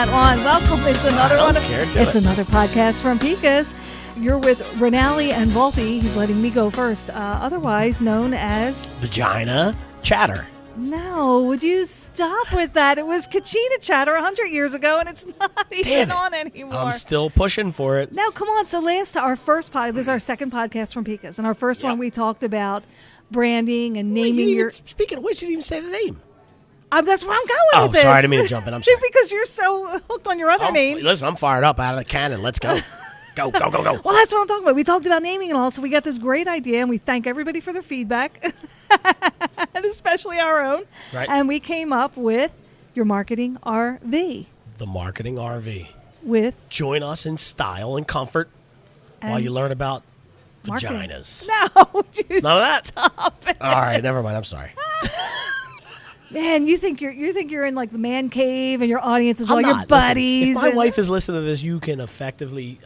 that on. Welcome. It's another one. It's another podcast from Pika's. You're with Rinaldi and Volpe. He's letting me go first. Otherwise known as Vagina Chatter. No, would you stop with that? It was Kachina Chatter 100 years ago, and it's not even on anymore. I'm still pushing for it. No, come on. So this is our second podcast from Pika's, and our first one we talked about branding and naming Speaking of which, you didn't even say the name. That's where I'm going with this. Oh, sorry, I didn't mean to jump in. I'm sorry. Because you're so hooked on your other name. Listen, I'm fired up out of the cannon. Let's go. Go. Well, that's what I'm talking about. We talked about naming and all, so we got this great idea, and we thank everybody for their feedback, and especially our own. Right. And we came up with Your Marketing RV. The Marketing RV. With Join us in style and comfort while you learn about marketing. vaginas. No, would you None of that? Stop it. All right, never mind. I'm sorry. Man, you think you're in like the man cave, and your audience is I'm all not. your buddies. Listen, if my wife is listening to this, you can effectively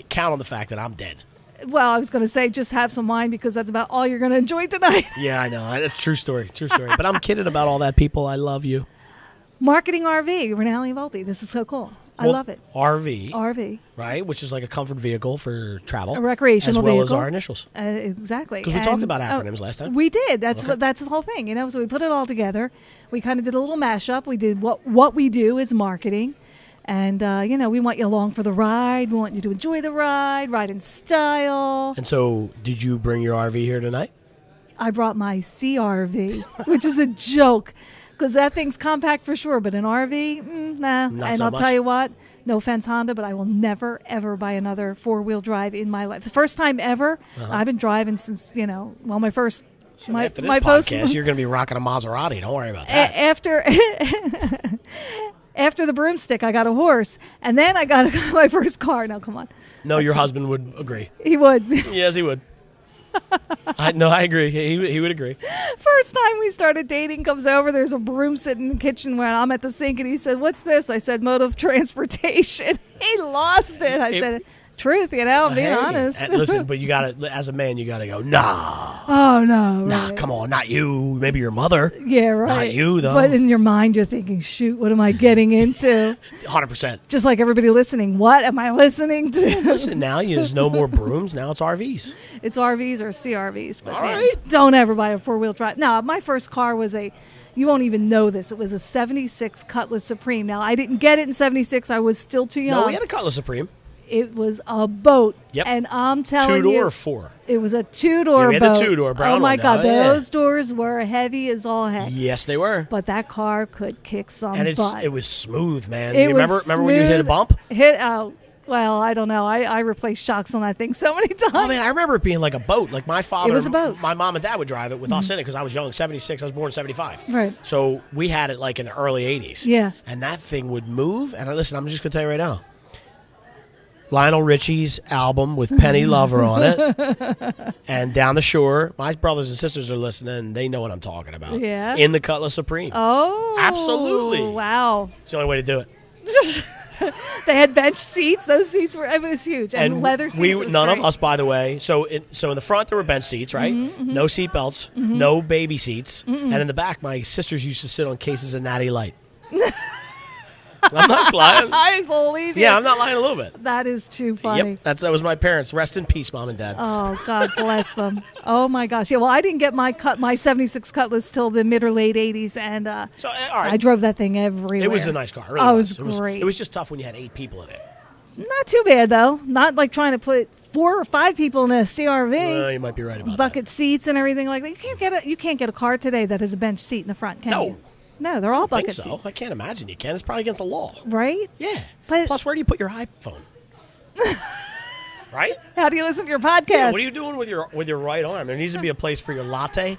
count on the fact that I'm dead. Well, I was going to say just have some wine because that's about all you're going to enjoy tonight. Yeah, I know. That's a true story. But I'm kidding about all that, people. I love you. Marketing RV, Rinaldi and Volpe. This is so cool. I love it. RV. Right, which is like a comfort vehicle for travel. A recreational vehicle. As well as our initials. Exactly. Because we talked about acronyms last time. We did. That's the whole thing, So we put it all together. We kind of did a little mashup. We did what we do is marketing. And, we want you along for the ride. We want you to enjoy the ride in style. And so, did you bring your RV here tonight? I brought my CRV, which is a joke. Because that thing's compact for sure, but an RV, nah. Not and so I'll much. tell you what, no offense, Honda, but I will never, ever buy another four-wheel drive in my life. The first time ever, I've been driving since, my first... So after this podcast, you're going to be rocking a Maserati. Don't worry about that. After the broomstick, I got a horse, and then I got my first car. Now, come on. No, your husband would agree. He would. Yes, he would. I agree. He would agree. First time we started dating, comes over, there's a broom sitting in the kitchen where I'm at the sink, and he said, "What's this?" I said, "Mode of transportation." He lost it. I said, "Truth, I'm being honest." And listen, but you got to, as a man, you got to go, nah. Oh, no. Nah, right. come on, not you. Maybe your mother. Yeah, right. Not you, though. But in your mind, you're thinking, shoot, what am I getting into? 100%. Just like everybody listening, what am I listening to? Listen, now there's no more brooms. Now it's RVs. It's RVs or CRVs. But all right. Don't ever buy a four-wheel drive. No, my first car was you won't even know this. It was a 76 Cutlass Supreme. Now, I didn't get it in 76. I was still too young. No, we had a Cutlass Supreme. It was a boat. Yep. And I'm telling you. Two-door or four? It was a two-door boat. We had the two-door brown one. Oh, my God. Yeah. Those doors were heavy as all heck. Yes, they were. But that car could kick some and butt. it was smooth, man. It You was remember when you hit a bump? Well, I don't know. I replaced shocks on that thing so many times. Oh, man, I remember it being like a boat. Like my father. It was a boat. My mom and dad would drive it with us in it because I was young, 76. I was born in 75. Right. So we had it like in the early 80s. Yeah. And that thing would move. And listen, I'm just going to tell you right now. Lionel Richie's album with Penny Lover on it. And Down the Shore. My brothers and sisters are listening, and they know what I'm talking about. Yeah. In the Cutlass Supreme. Oh. Absolutely. Wow. It's the only way to do it. They had bench seats. Those seats it was huge. And leather seats. None of us, by the way. So in the front, there were bench seats, right? No seat belts, no baby seats. And in the back, my sisters used to sit on cases of Natty Light. I'm not lying. I believe you. Yeah, I'm not lying a little bit. That is too funny. Yep, that was my parents. Rest in peace, Mom and Dad. Oh, God bless them. Oh, my gosh. Yeah, well, I didn't get my 76 Cutlass till the mid or late 80s, and all right. I drove that thing everywhere. It was a nice car. It really was. It was great. It was just tough when you had 8 people in it. Not too bad, though. Not like trying to put 4 or 5 people in a CRV. Well, you might be right about Bucket seats and everything like that. You can't get a car today that has a bench seat in the front, can you? No, they're all bucket seats. I can't imagine you can. It's probably against the law. Right? Yeah. But plus, where do you put your iPhone? Right? How do you listen to your podcast? Yeah, what are you doing with your right arm? There needs to be a place for your latte.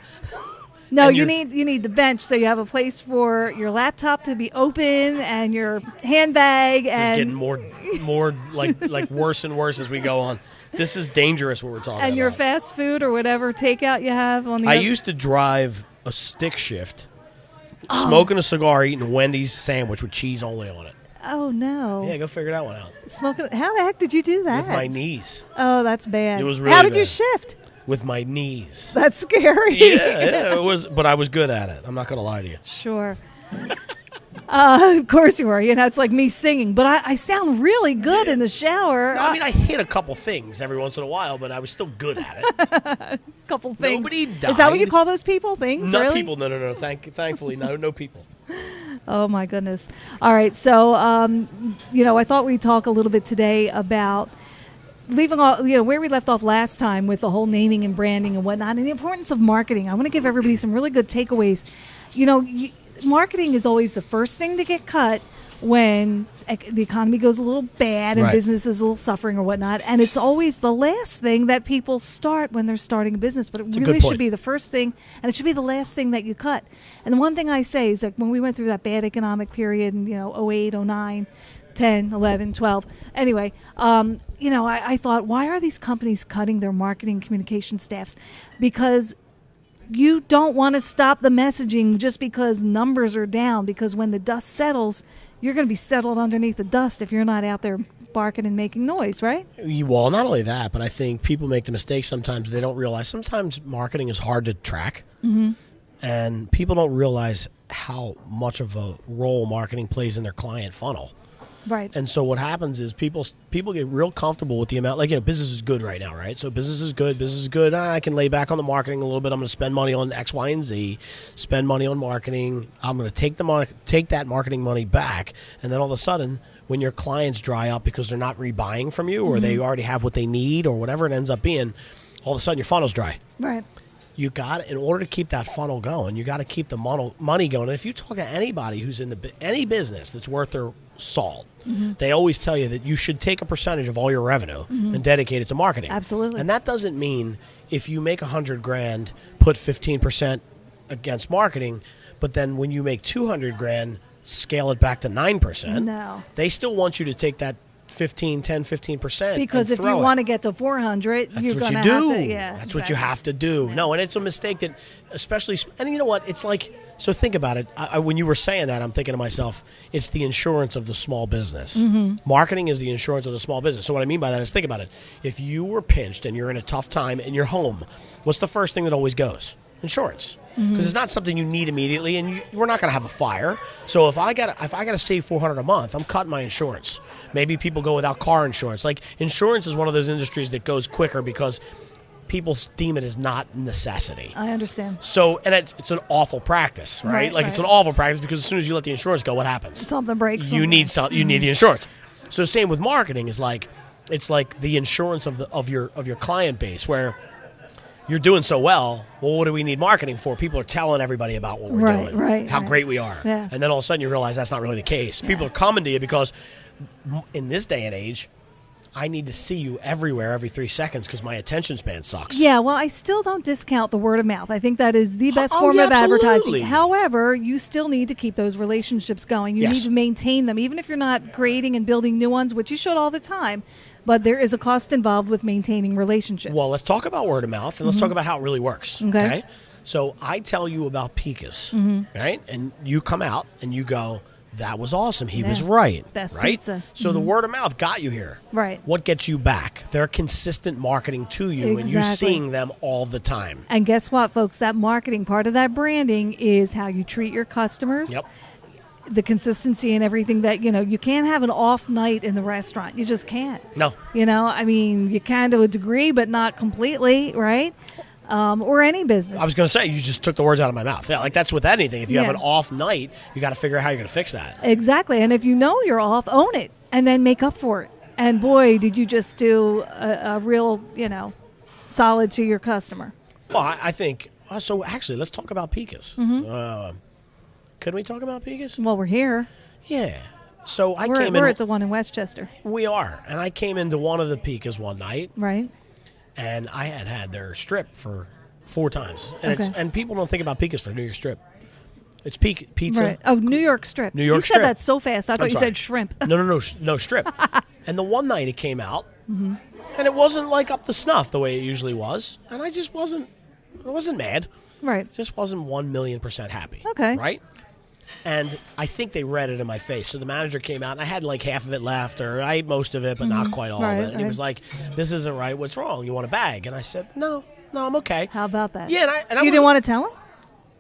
No, you need the bench so you have a place for your laptop to be open and your handbag. This is getting more like worse and worse as we go on. This is dangerous what we're talking about. And your fast food or whatever takeout you have on the. I used to drive a stick shift, smoking a cigar, eating a Wendy's sandwich with cheese only on it. Oh no! Yeah, go figure that one out. Smoking. How the heck did you do that? With my knees. Oh, that's bad. It was really How did you bad. shift? With my knees. That's scary. Yeah, it was, but I was good at it. I'm not going to lie to you. Sure. Of course you were. You know, it's like me singing, but I sound really good in the shower. No, I mean, I hit a couple things every once in a while, but I was still good at it. Couple things. Nobody died. Is that what you call those people? Things? Not really? people. No. Thankfully, no people. Oh my goodness. All right. So, I thought we'd talk a little bit today about leaving all, where we left off last time with the whole naming and branding and whatnot, and the importance of marketing. I want to give everybody some really good takeaways. Marketing is always the first thing to get cut when the economy goes a little bad and Right. business is a little suffering or whatnot. And it's always the last thing that people start when they're starting a business. But it a really good should point. be the first thing, and it should be the last thing that you cut. And the one thing I say is that when we went through that bad economic period in, 08, 09, 10, 11, 12. Anyway, I thought, why are these companies cutting their marketing communication staffs? Because you don't want to stop the messaging just because numbers are down, because when the dust settles, you're going to be settled underneath the dust if you're not out there barking and making noise, right? Well, not only that, but I think people make the mistake sometimes. They don't realize sometimes marketing is hard to track. Mm-hmm. And people don't realize how much of a role marketing plays in their client funnel. Right. And so what happens is people get real comfortable with the amount, business is good right now, right? So business is good. I can lay back on the marketing a little bit. I'm going to spend money on X, Y, and Z, spend money on marketing. I'm going to take that marketing money back. And then all of a sudden, when your clients dry up because they're not rebuying from you or they already have what they need or whatever it ends up being, all of a sudden your funnel's dry. Right. In order to keep that funnel going, you got to keep the money going. And if you talk to anybody who's in any business that's worth their salt, they always tell you that you should take a percentage of all your revenue and dedicate it to marketing. Absolutely. And that doesn't mean if you make $100,000, put 15% against marketing, but then when you make $200,000, scale it back to 9%. No. They still want you to take that 15%. Because and if you want to get to 400, that's you're what going you to do. have to. Yeah, that's what you have to do. Yeah. No, and it's a mistake that, especially, and you know what? It's like, so think about it. When you were saying that, I'm thinking to myself, it's the insurance of the small business. Marketing is the insurance of the small business. So what I mean by that is, think about it. If you were pinched and you're in a tough time and you're home, what's the first thing that always goes? Insurance. Because it's not something you need immediately, and we're not going to have a fire. So if I got to save $400 a month, I'm cutting my insurance. Maybe people go without car insurance. Like, insurance is one of those industries that goes quicker because people deem it as not necessity. I understand. So, and it's an awful practice, right? It's an awful practice because as soon as you let the insurance go, what happens? Something breaks. You need the insurance. So same with marketing is it's like the insurance of your client base where you're doing so well. Well, what do we need marketing for? People are telling everybody about what we're doing, how great we are. Yeah. And then all of a sudden you realize that's not really the case. People are coming to you because in this day and age, I need to see you everywhere every 3 seconds because my attention span sucks. Yeah, well, I still don't discount the word of mouth. I think that is the best Oh, form yeah, of absolutely. advertising. However, you still need to keep those relationships going. You Yes. need to maintain them, even if you're not creating and building new ones, which you should all the time. But there is a cost involved with maintaining relationships. Well, let's talk about word of mouth, and let's talk about how it really works. Okay. So I tell you about Picas, right? And you come out and you go, that was awesome. He was right. Best right? pizza. So the word of mouth got you here. Right. What gets you back? Their consistent marketing to you and you Exactly. seeing them all the time. And guess what, folks? That marketing part of that branding is how you treat your customers. Yep. The consistency and everything that, you can't have an off night in the restaurant. You just can't. No. I mean, you can to a degree, but not completely, right? Or any business. I was going to say, you just took the words out of my mouth. Yeah, like that's with anything. If you have Yeah. an off night, you got to figure out how you're going to fix that. Exactly. And if you know you're off, own it and then make up for it. And boy, did you just do a real, solid to your customer. Well, I think, so actually, let's talk about Picas. Could we talk about Picas? Well, we're here. Yeah. So We're at the one in Westchester. We are. And I came into one of the Picas one night, Right. and I had their strip for 4 times. And Okay. and people don't think about Picas for New York strip. It's pizza. Right. Oh, New York strip. New York you strip. said that so fast. I thought I'm you sorry. said shrimp. No, strip. And the one night it came out, and it wasn't like up to snuff the way it usually was. And I wasn't mad. Right. Just wasn't 1,000,000% happy. Okay. Right? And I think they read it in my face. So the manager came out, and I had like half of it left, or I ate most of it, but not quite all Right, of it. And he right. was like, "This isn't right. What's wrong? You want a bag?" And I said, "No, I'm okay." How about that? Yeah, and I You didn't want to tell him?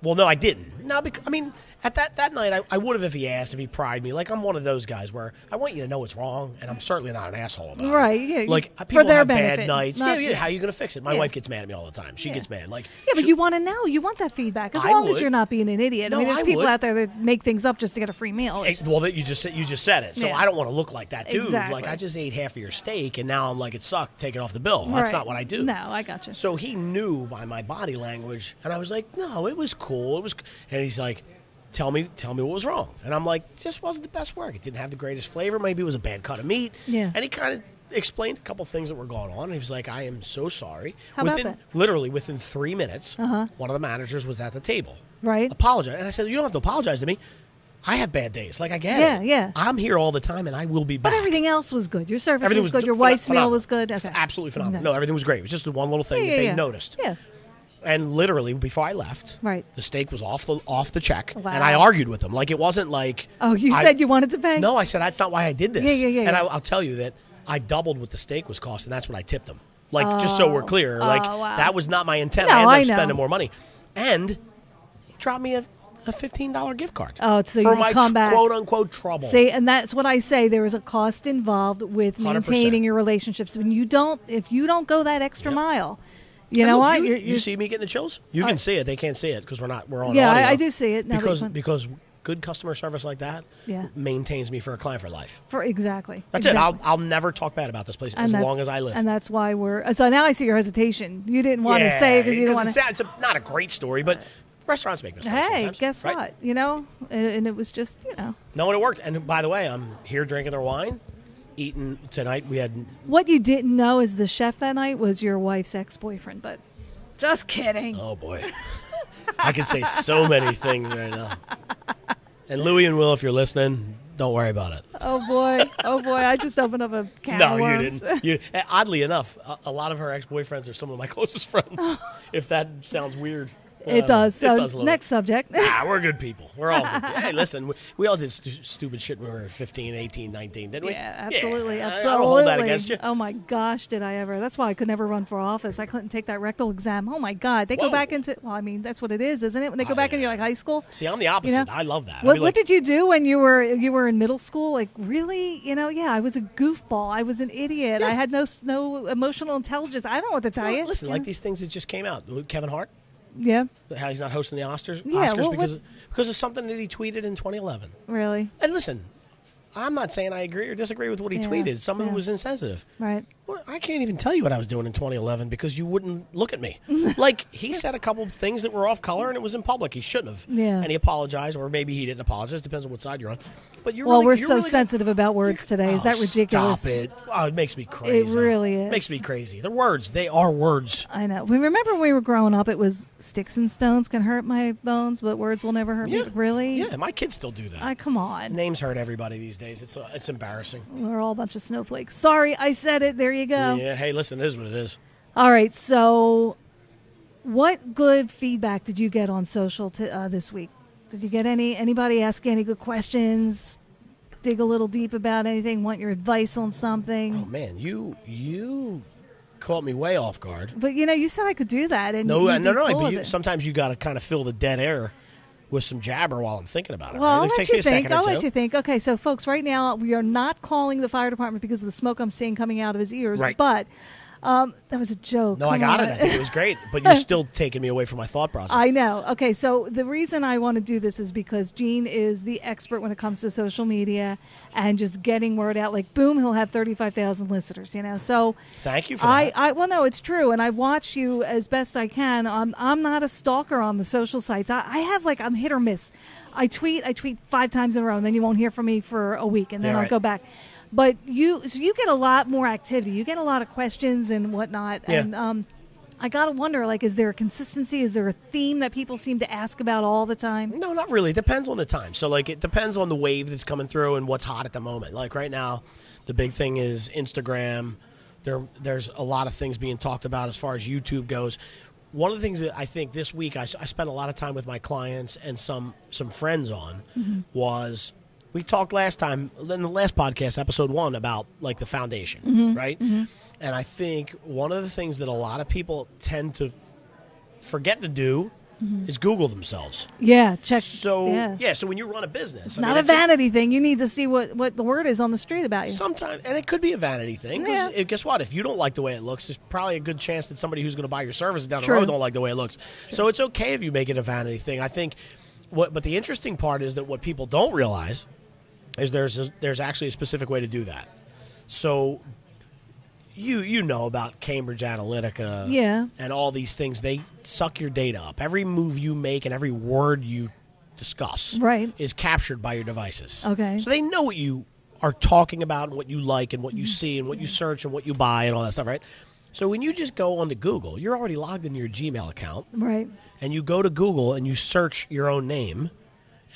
Well, no, I didn't. No, because, I mean, at that night, I would have if he asked, if he pried me. Like, I'm one of those guys where I want you to know what's wrong, and I'm certainly not an asshole about it. Right, yeah. Like, For people their have benefit, bad nights. not- Yeah, how are you going to fix it? My Yeah. wife gets mad at me all the time. She gets mad. Like, Yeah, but you want to know. You want that feedback. As long as would. you're not being an idiot. No, I mean, there's I people would. out there that make things up just to get a free meal. Well, you just said it. So Yeah. I don't want to look like that dude. Exactly. Like, I just ate half of your steak, and now I'm like, it sucked. Take it off the bill. That's Right. not what I do. No, I got you. So he knew by my body language, and I was like, "No, it was cool. It was." And he's like, "Tell me what was wrong." And I'm like, "Just wasn't the best work. It didn't have the greatest flavor. Maybe it was a bad cut of meat." Yeah. And he kind of explained a couple things that were going on. And he was like, "I am so sorry." How about within that? literally within 3 minutes, one of the managers was at the table. Right. Apologize, and I said, "You don't have to apologize to me. I have bad days. Like I get Yeah, it. yeah. I'm here all the time, and I will be back." But everything else was good. Your service Everything was good. Your phenom- wife's meal phenomenal. was good. Okay. Absolutely phenomenal. No. No, everything was great. It was just the one little thing Yeah, that they yeah. noticed. Yeah. And literally, before I left, Right. the steak was off the check, Wow. and I argued with him. Like it wasn't like. Oh, you I- said you wanted to pay? No, I said that's not why I did this. Yeah. And I'll tell you that I doubled what the steak was costing. That's what I tipped him. Like just so we're clear, like wow. that was not my intent. No, I ended I up know. spending more money, and he dropped me a $15 gift card. Oh, so for you my come back. quote unquote trouble. See, and that's what I say. There is a cost involved with 100%. maintaining your relationships. If you don't go that extra mile, you And know look, what? You see me getting the chills? You can see it. They can't see it because we're on Yeah, audio. I do see it now that because you went- because good customer service like that Yeah. maintains me for a client for life. Exactly. That's exactly. it. I'll never talk bad about this place And as that's- long as I live. And that's why we're. So now I see your hesitation. You didn't want to say it because you didn't want to. it's not a great story, but restaurants make mistakes Hey, sometimes, guess right? what? You know, and it was just No, and it worked. And by the way, I'm here drinking their wine, eating tonight. We had What you didn't know is the chef that night was your wife's ex-boyfriend. But just kidding. oh boy, I could say so many things right now. And Louie and Will, if you're listening, don't worry about it. Oh boy, I just opened up a can No, of you worms. didn't. Oddly enough, a lot of her ex-boyfriends are some of my closest friends. If that sounds weird, It does. So It does a little. next subject. Nah, we're good people. We're all good. Hey, listen, we all did stupid shit when we were 15, 18, 19, didn't we? Yeah, absolutely, Yeah, absolutely. I don't hold that against you. Oh my gosh, did I ever? That's why I could never run for office. I couldn't take that rectal exam. Oh my God, they go Whoa. back into. Well, I mean, that's what it is, isn't it? When they go back into like high school. See, I'm the opposite. know? I love that. I'd What, be what like, did you do when you were in middle school? Like really, yeah, I was a goofball. I was an idiot. Yeah. I had no emotional intelligence. I don't know what to tell well, you. listen, you like know? these things that just came out. Kevin Hart, Yeah, how he's not hosting the Oscars, Yeah, well, because of something that he tweeted in 2011. really, And listen, I'm not saying I agree or disagree with what he Yeah, tweeted. Some of yeah. it was insensitive. right? Well, I can't even tell you what I was doing in 2011 because you wouldn't look at me. Like, he said a couple of things that were off color, and it was in public. He shouldn't have. Yeah. And he apologized, or maybe he didn't apologize. Depends on what side you're on. But you're Well, really, we're you're so really sensitive about words today. Is that ridiculous? Stop it. Oh, it makes me crazy. really is. Makes me crazy. They're words. They are words. I know. We remember when we were growing up, it was sticks and stones can hurt my bones, but words will never hurt Yeah. me. Really? Yeah, my kids still do that. Come on. Names hurt everybody these days. It's embarrassing. We're all a bunch of snowflakes. Sorry, I said it. There you go. Yeah, hey, listen, it is what it is. All right. What good feedback did you get on social this week? Did you get anybody ask you any good questions? Dig a little deep about anything? Want your advice on something? Oh, man, you caught me way off guard. But you said I could do that, and No, you'd be cool but with it. sometimes you got to kind of fill the dead air with some jabber while I'm thinking about it. Well, right? I'll Let's let take you a think. second or I'll two. let you think. Okay, so folks, right now we are not calling the fire department because of the smoke I'm seeing coming out of his ears. Right. But that was a joke. No, I Come got on. it. I think it was great, but you're still taking me away from my thought process. I know. Okay, so the reason I want to do this is because Gene is the expert when it comes to social media and just getting word out. Like, boom, he'll have 35,000 listeners. So Thank you for that. well, no, it's true, and I watch you as best I can. I'm not a stalker on the social sites. I have I'm hit or miss. I tweet 5 times in a row, and then you won't hear from me for a week, and then Yeah, I'll right. go back. But you get a lot more activity. You get a lot of questions and whatnot, Yeah. and I gotta wonder, is there a consistency? Is there a theme that people seem to ask about all the time? No, not really. It depends on the time. So, it depends on the wave that's coming through and what's hot at the moment. Like right now, the big thing is Instagram. There's a lot of things being talked about as far as YouTube goes. One of the things that I think this week I spent a lot of time with my clients and some friends on was we talked last time in the last podcast, episode 1, about the foundation, right? And I think one of the things that a lot of people tend to forget to do is Google themselves. Yeah, check. So yeah. so when you run a business, Not a vanity thing. You need to see what the word is on the street about you. Sometimes, and it could be a vanity thing. Because guess what? If you don't like the way it looks, there's probably a good chance that somebody who's going to buy your services down the road don't like the way it looks. So it's okay if you make it a vanity thing. I think. But the interesting part is that what people don't realize is there's actually a specific way to do that. So you know about Cambridge Analytica and all these things. They suck your data up. Every move you make and every word you discuss is captured by your devices. Okay. So they know what you are talking about and what you like and what you see and what you search and what you buy and all that stuff, right? So when you just go onto Google, you're already logged into your Gmail account. Right. And you go to Google and you search your own name.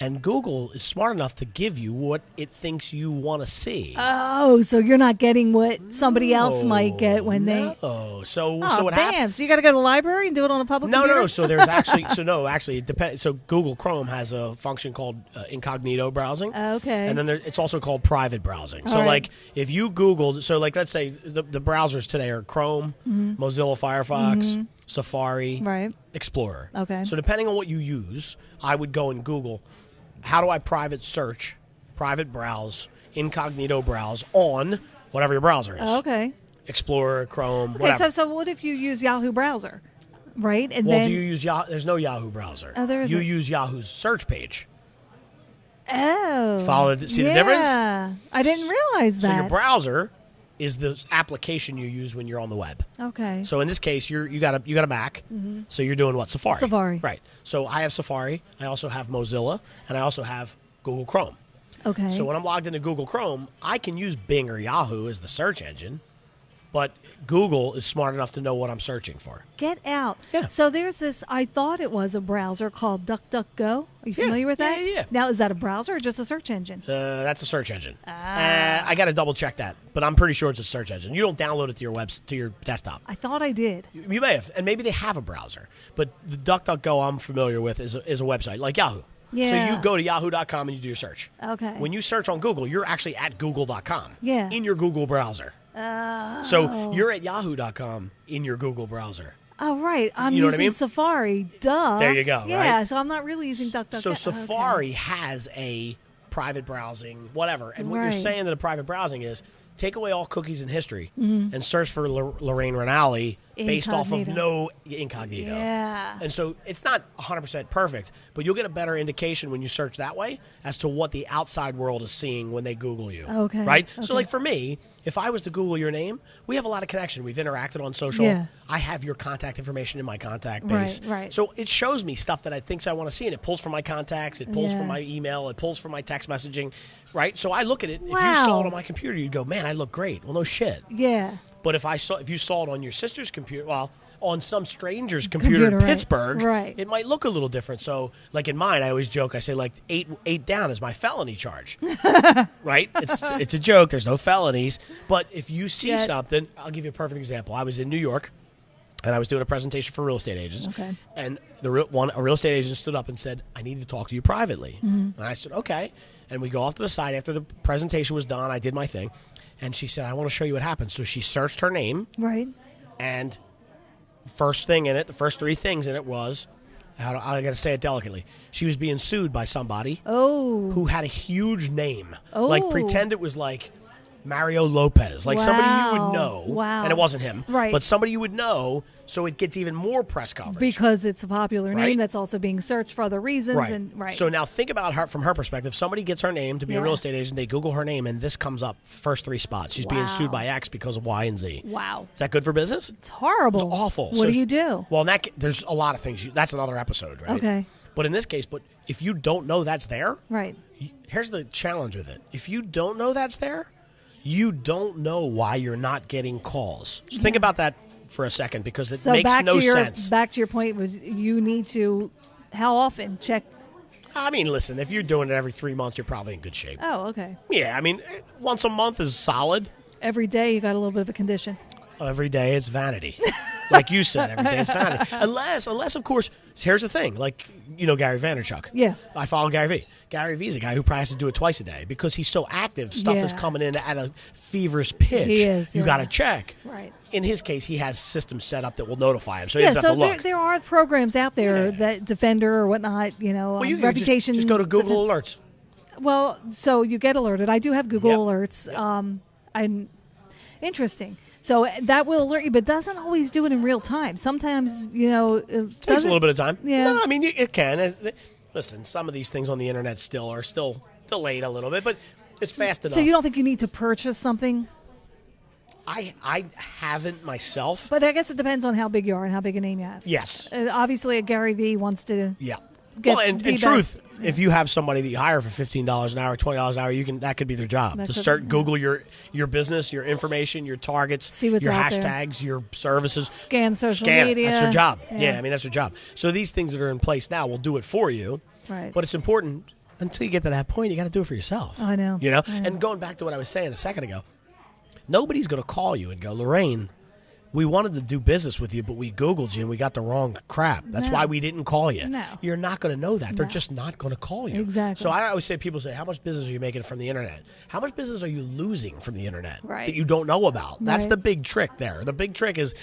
And Google is smart enough to give you what it thinks you want to see. Oh, so you're not getting what somebody else might get when they. Oh, so what happens? So you got to go to the library and do it on a public computer? No. So there's actually it depends. So Google Chrome has a function called incognito browsing. Okay. And then it's also called private browsing. So like if you Googled, so like let's say the browsers today are Chrome, Mozilla Firefox, Safari, Explorer. Okay. So depending on what you use, I would go and Google. How do I private search, private browse, incognito browse on whatever your browser is? Okay. Explorer, Chrome, whatever. So what if you use Yahoo browser, right? And well, then do you use Yahoo? There's no Yahoo browser. Oh, there isn't. You use Yahoo's search page. Oh. See the difference? Yeah. I didn't realize that. So your browser is the application you use when you're on the web. Okay. So in this case, you got a Mac, so you're doing what? Safari. Safari. Right. So I have Safari. I also have Mozilla, and I also have Google Chrome. Okay. So when I'm logged into Google Chrome, I can use Bing or Yahoo as the search engine, but Google is smart enough to know what I'm searching for. Get out. Yeah. So there's this, I thought it was a browser called DuckDuckGo. Are you familiar with that? Yeah. Now, is that a browser or just a search engine? That's a search engine. I got to double check that, but I'm pretty sure it's a search engine. You don't download it to your desktop. I thought I did. You may have, and maybe they have a browser, but the DuckDuckGo I'm familiar with is a website like Yahoo. Yeah. So you go to yahoo.com and you do your search. Okay. When you search on Google, you're actually at google.com. Yeah. In your Google browser. So you're at yahoo.com in your Google browser. Oh, right. I'm You know what I using mean? Safari. Duh. There you go, Yeah, right? so I'm not really using DuckDuckGo. So Safari has a private browsing, whatever. And what you're saying that a private browsing is, take away all cookies in history and search for Lorraine Rinaldi based off of no incognito. Yeah. And so it's not 100% perfect, but you'll get a better indication when you search that way as to what the outside world is seeing when they Google you. Okay. Right? Okay. So like for me, if I was to Google your name, we have a lot of connection. We've interacted on social. Yeah. I have your contact information in my contact base. Right. So it shows me stuff that I think I want to see, and it pulls from my contacts, it pulls Yeah. from my email, it pulls from my text messaging, right? So I look at it. Wow. If you saw it on my computer, you'd go, man, I look great. Well, no shit. Yeah. But if you saw it on your sister's computer, well, on some stranger's computer in right. Pittsburgh, Right. it might look a little different. So, like in mine, I always joke. I say like eight down is my felony charge, right? It's a joke. There's no felonies. But if you see something, I'll give you a perfect example. I was in New York, and I was doing a presentation for real estate agents. Okay. And a real estate agent stood up and said, "I need to talk to you privately." And I said, "Okay." And we go off to the side after the presentation was done. I did my thing, and she said, "I want to show you what happened." So she searched her name, Right. and first thing in it, the first three things in it was, I got to say it delicately, she was being sued by somebody who had a huge name. Like pretend it was like Mario Lopez, like somebody you would know. Wow. And it wasn't him. Right. But somebody you would know, so it gets even more press coverage. Because it's a popular Right. name that's also being searched for other reasons. Right. And right. So now think about her from her perspective. Somebody gets her name to be a Yeah. real estate agent. They Google her name, and this comes up first three spots. She's being sued by X because of Y and Z. Wow. Is that good for business? It's horrible. It's awful. What do you do? Well, there's a lot of things. That's another episode, right? Okay. But in this case, if you don't know that's there, Right. here's the challenge with it. If you don't know that's there, you don't know why you're not getting calls. So think about that for a second, because it makes no sense. Back to your point was you need to, how often check? I mean, listen, if you're doing it every 3 months, you're probably in good shape. Oh, okay. Yeah, I mean, once a month is solid. Every day you got a little bit of a condition. Every day it's vanity. Like you said, every day is vanity. Unless, of course, here's the thing. Like, Gary Vaynerchuk. Yeah. I follow Gary Vee. Gary Vee's a guy who probably has to do it twice a day because he's so active. Stuff is coming in at a feverish pitch. He is. You got to check. Right. In his case, he has systems set up that will notify him, so he doesn't have to look. There are programs out there that Defender or whatnot, Well, you can reputation. just go to Google Alerts. Well, so you get alerted. I do have Google Yep. Alerts. Yep. Interesting. So that will alert you, but doesn't always do it in real time. Sometimes, it Takes a little bit of time. Yeah. No, I mean, it can. Listen, some of these things on the internet are still delayed a little bit, but it's fast enough. So you don't think you need to purchase something? I haven't myself. But I guess it depends on how big you are and how big a name you have. Yes. Obviously, a Gary Vee wants to. Yeah. Get Well, and the truth, best. if you have somebody that you hire for $15 an hour, $20 an hour, that could be their job. That's To it, start yeah. Google your business, your information, your targets, See what's your out there. hashtags, your services. Scan social Scan it. media. That's their job. Yeah. Yeah, I mean, that's their job. So these things that are in place now will do it for you. Right. But it's important until you get to that point, you got to do it for yourself. I know. I know. And going back to what I was saying a second ago, nobody's going to call you and go, Lorraine, we wanted to do business with you, but we Googled you and we got the wrong crap. That's No. why we didn't call you. No. You're not going to know that. They're No. just not going to call you. Exactly. So I always say, people say, how much business are you making from the internet? How much business are you losing from the internet Right. that you don't know about? That's Right. the big trick there. The big trick is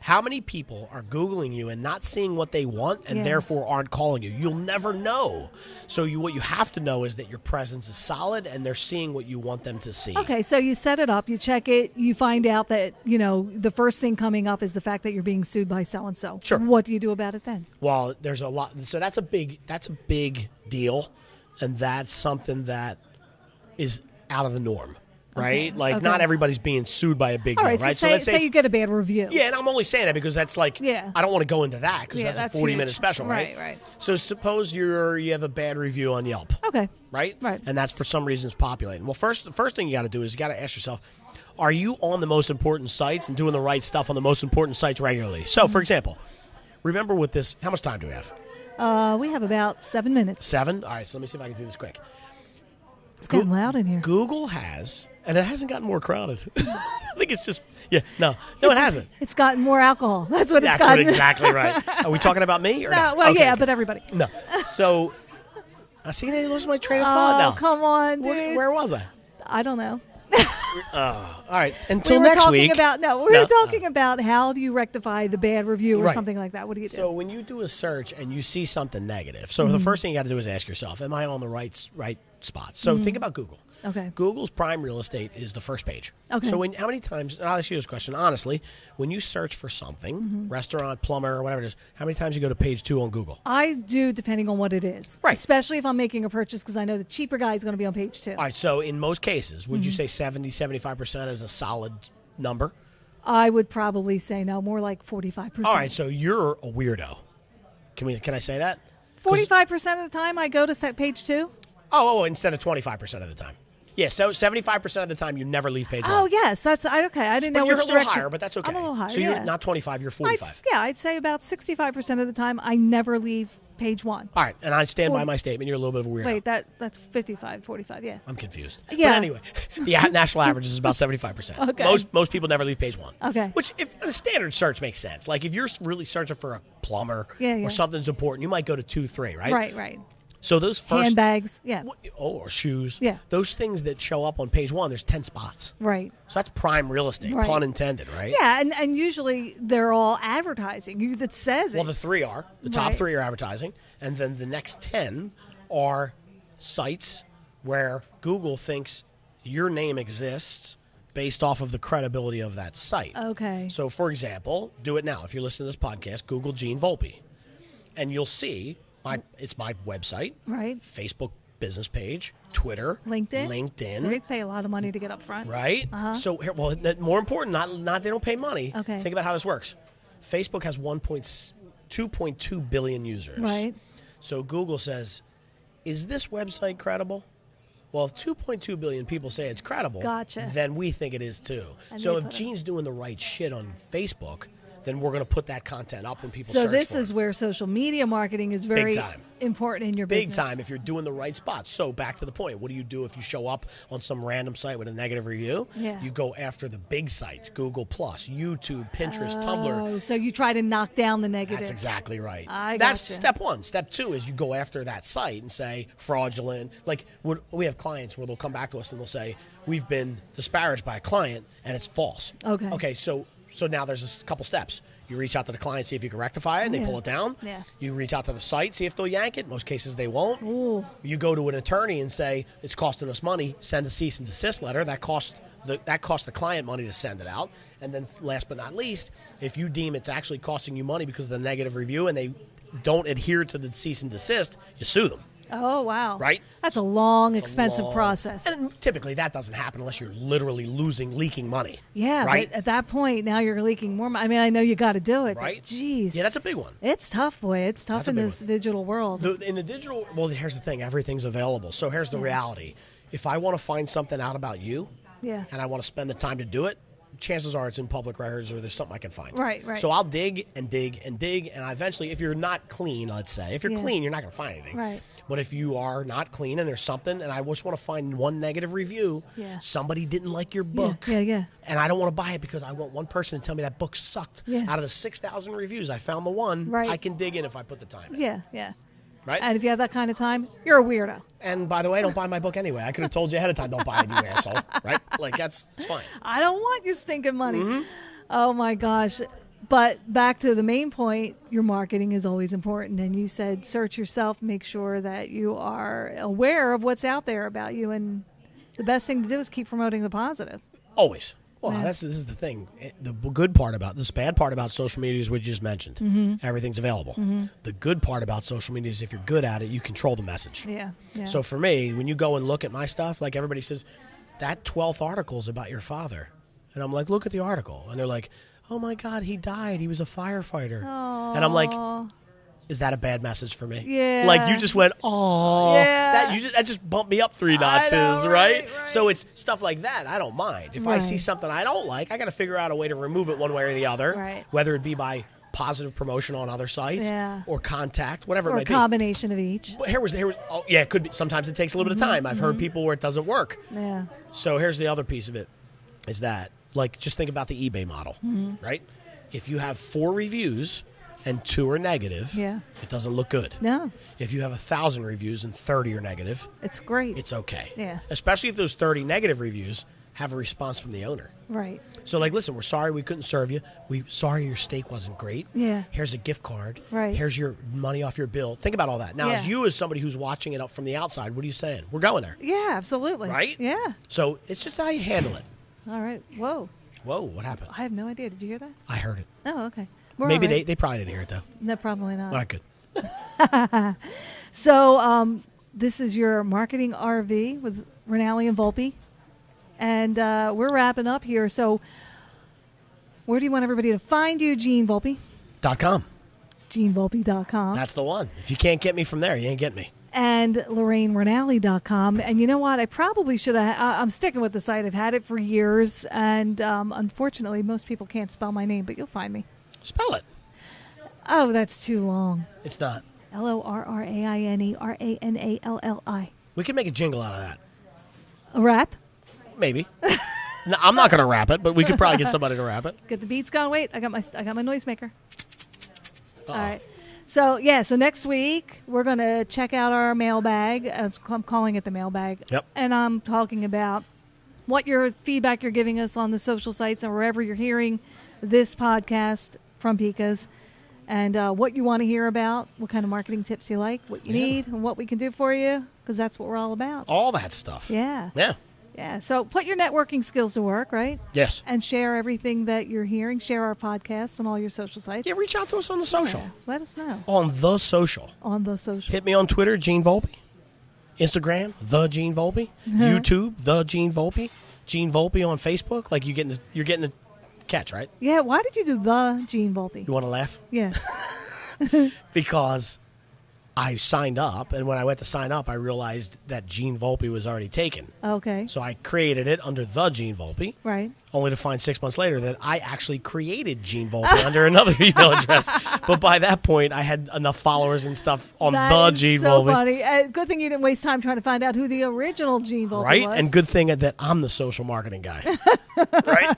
how many people are Googling you and not seeing what they want and Yeah. therefore aren't calling you? You'll never know. So what you have to know is that your presence is solid and they're seeing what you want them to see. Okay, so you set it up, you check it, you find out that, the first thing coming up is the fact that you're being sued by so-and-so. Sure. What do you do about it then? Well, there's a lot. So that's a big deal, and that's something that is out of the norm, right? Okay, Like okay. not everybody's being sued by a big All deal, right, right? so say you get a bad review. yeah, and I'm only saying that because that's like Yeah. I don't want to go into that because Yeah, that's that's a 40-minute huge. special, right? Right. So suppose you have a bad review on Yelp, Okay. right? Right. And that's for some reason it's populating. Well, the first thing you got to do is you got to ask yourself, are you on the most important sites and doing the right stuff on the most important sites regularly? So, for example, remember with this, how much time do we have? We have about 7 minutes. 7? All right, so let me see if I can do this quick. It's getting loud in here. Google has, and it hasn't gotten more crowded. I think it's just, it hasn't. It's gotten more alcohol. That's what it's That's gotten. exactly right. Are we talking about me or No, not? well, Okay, yeah, okay. but everybody. No. So, I see they lose my train of thought now. Oh, come on, dude. Where was I? I don't know. All right, until we were next talking week. about we were talking about how do you rectify the bad review or Right. something like that. What do you do? So when you do a search and you see something negative, so the first thing you got to do is ask yourself, am I on the right spot? So think about Google. Okay. Google's prime real estate is the first page. Okay. So how many times, and I'll ask you this question honestly, when you search for something, restaurant, plumber, or whatever it is, how many times you go to page 2 on Google? I do, depending on what it is. Right. Especially if I'm making a purchase because I know the cheaper guy is going to be on page 2. All right, so in most cases, would you say 70-75% is a solid number? I would probably say no, more like 45%. All right, so you're a weirdo. Can I say that? 45% of the time I go to page 2? Oh, instead of 25% of the time. Yeah, so 75% of the time you never leave page 1. Oh, yes. That's okay. I didn't But know you're which a little direction. higher, but that's okay. I'm a little higher. So yeah. you're not 25, you're 45. I'd say about 65% of the time I never leave page 1. All right, and I stand by 40. my statement. You're a little bit of a weirdo. Wait, that's 55, 45, yeah. I'm confused. Yeah. But anyway, the national average is about 75%. Okay. Most people never leave page 1. Okay. Which, if a standard search makes sense. Like if you're really searching for a plumber Yeah, yeah. or something's important, you might go to 2, 3, right? Right. So those first Handbags, yeah. or shoes. Yeah. Those things that show up on page 1, there's 10 spots. Right. So that's prime real estate, Right. pun intended, right? Yeah, and usually they're all advertising. That says it. Well, the 3 are. The top Right. 3 are advertising. And then the next 10 are sites where Google thinks your name exists based off of the credibility of that site. Okay. So, for example, do it now. If you're listening to this podcast, Google Gene Volpe. And you'll see it's my website, Right. Facebook business page, Twitter, LinkedIn. They LinkedIn, pay a lot of money to get up front. right? So, more important, not they don't pay money. Okay. Think about how this works. Facebook has 2.2 billion users. Right. So Google says, is this website credible? Well, if 2.2 billion people say it's credible, Gotcha. then we think it is too. And So they if put it- Gene's doing the right shit on Facebook, then we're going to put that content up when people So search this for is it. where social media marketing is very time. important in your Big business. time if you're doing the right spots. So back to the point, what do you do if you show up on some random site with a negative review? Yeah. You go after the big sites, Google Plus, YouTube, Pinterest, Tumblr. Oh, so you try to knock down the negative. That's exactly right. That's That's step one. Step two is you go after that site and say fraudulent. Like we have clients where they'll come back to us and they'll say, we've been disparaged by a client and it's false. Okay. Okay, so now there's a couple steps. You reach out to the client, see if you can rectify it, and they Yeah. pull it down. Yeah. You reach out to the site, see if they'll yank it. Most cases they won't. Ooh. You go to an attorney and say, it's costing us money, send a cease and desist letter. That costs the client money to send it out. And then last but not least, if you deem it's actually costing you money because of the negative review and they don't adhere to the cease and desist, you sue them. Oh, wow. Right? That's a long, expensive process. And typically that doesn't happen unless you're literally leaking money. Yeah, Right? but at that point, now you're leaking more money. I mean, I know you got to do it. Right? But geez. Yeah, that's a big one. It's tough, boy. It's tough That's a in big this one. digital world. In the digital, well, here's the thing. Everything's available. So here's the reality. If I want to find something out about you Yeah. and I want to spend the time to do it, chances are it's in public records or there's something I can find. Right, right. So I'll dig and dig and dig, and eventually, if you're not clean, let's say, if you're Yeah. clean, you're not going to find anything. Right. But if you are not clean and there's something, and I just want to find one negative review, Yeah. somebody didn't like your book, Yeah. and I don't want to buy it because I want one person to tell me that book sucked. Yeah. Out of the 6,000 reviews, I found the one. Right. I can dig in if I put the time in. Yeah. Right? And if you have that kind of time, you're a weirdo. And by the way, don't buy my book anyway. I could have told you ahead of time, don't buy it, you asshole. Right? Like, it's fine. I don't want your stinking money. Mm-hmm. Oh, my gosh. But back to the main point, your marketing is always important. And you said search yourself, make sure that you are aware of what's out there about you. And the best thing to do is keep promoting the positive. Always. Well, Yeah. this is the thing. The good part about this, bad part about social media is what you just mentioned. Mm-hmm. Everything's available. The good part about social media is if you're good at it, you control the message. Yeah. So for me, when you go and look at my stuff, like everybody says, that 12th article is about your father. And I'm like, look at the article. And they're like, oh my God, he died. He was a firefighter. And I'm like, Aw. is that a bad message for me? Yeah. Like you just went, oh, Yeah. that just bumped me up 3 notches, know, right? right. So it's stuff like that. I don't mind. If I see Right. something I don't like, I got to figure out a way to remove it one way or the other, Right. whether it be by positive promotion on other sites Yeah. or contact, whatever Or it a might be. combination of each. But here was oh yeah, it could be. Sometimes it takes a little bit of time. I've heard people where it doesn't work. Yeah. So here's the other piece of it, is that like just think about the eBay model, Mm-hmm. right? If you have 4 reviews and 2 are negative, Yeah. it doesn't look good. No, If you have 1,000 reviews and 30 are negative, it's great. it's okay. Yeah. Especially if those 30 negative reviews have a response from the owner. Right. So like, listen, we're sorry we couldn't serve you. We sorry your steak wasn't great. Yeah. Here's a gift card. Right. Here's your money off your bill. Think about all that. Now, as Yeah. you as somebody who's watching it up from the outside, what are you saying? We're going there. Yeah, absolutely. Right? Yeah. So it's just how you handle it. All right. Whoa. Whoa, what happened? I have no idea. Did you hear that? I heard it. Oh, okay. We're Maybe all right. they probably didn't hear it though. No, probably not. All right, good. So this is your marketing RV with Rinaldi and Volpe. And we're wrapping up here. So where do you want everybody to find you, Gene Volpe? .com. GeneVolpe.com. That's the one. If you can't get me from there, you ain't getting me. And LorraineRinaldi.com. And you know what? I probably should have. I'm sticking with the site. I've had it for years. And unfortunately, most people can't spell my name, but you'll find me. Spell it. Oh, that's too long. It's not. LorraineRanalli. We can make a jingle out of that. A rap? Maybe. No, I'm not going to rap it, but we could probably get somebody to rap it. Get the beats going. Wait, I got my noisemaker. All right. So so next week we're going to check out our mailbag. I'm calling it the mailbag. Yep. And I'm talking about what your feedback you're giving us on the social sites and wherever you're hearing this podcast from Pika's, and what you want to hear about, what kind of marketing tips you like, what you need, and what we can do for you, because that's what we're all about. All that stuff. Yeah. Yeah. Yeah. So put your networking skills to work, right? Yes. And share everything that you're hearing. Share our podcast on all your social sites. Yeah, reach out to us on the social. Yeah, let us know On the social. on the social. Hit me on Twitter, Gene Volpe. Instagram, The Gene Volpe. Uh-huh. YouTube, The Gene Volpe. Gene Volpe on Facebook. Like you're getting the catch, right? Yeah. Why did you do the Gene Volpe? You want to laugh? Yeah. Because I signed up, and when I went to sign up, I realized that Gene Volpe was already taken. Okay. So I created it under The Gene Volpe Right. only to find 6 months later that I actually created Gene Volpe under another email address. But by that point, I had enough followers and stuff on the Gene so Volpe. funny. Good thing you didn't waste time trying to find out who the original Gene Volpe Right? was. And good thing that I'm the social marketing guy. Right?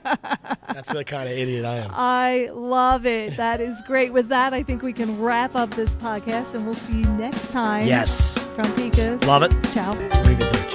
That's the kind of idiot I am. I love it. That is great. With that, I think we can wrap up this podcast, and we'll see you next time. Yes. From Pika's. Love it. Ciao. Leave it there.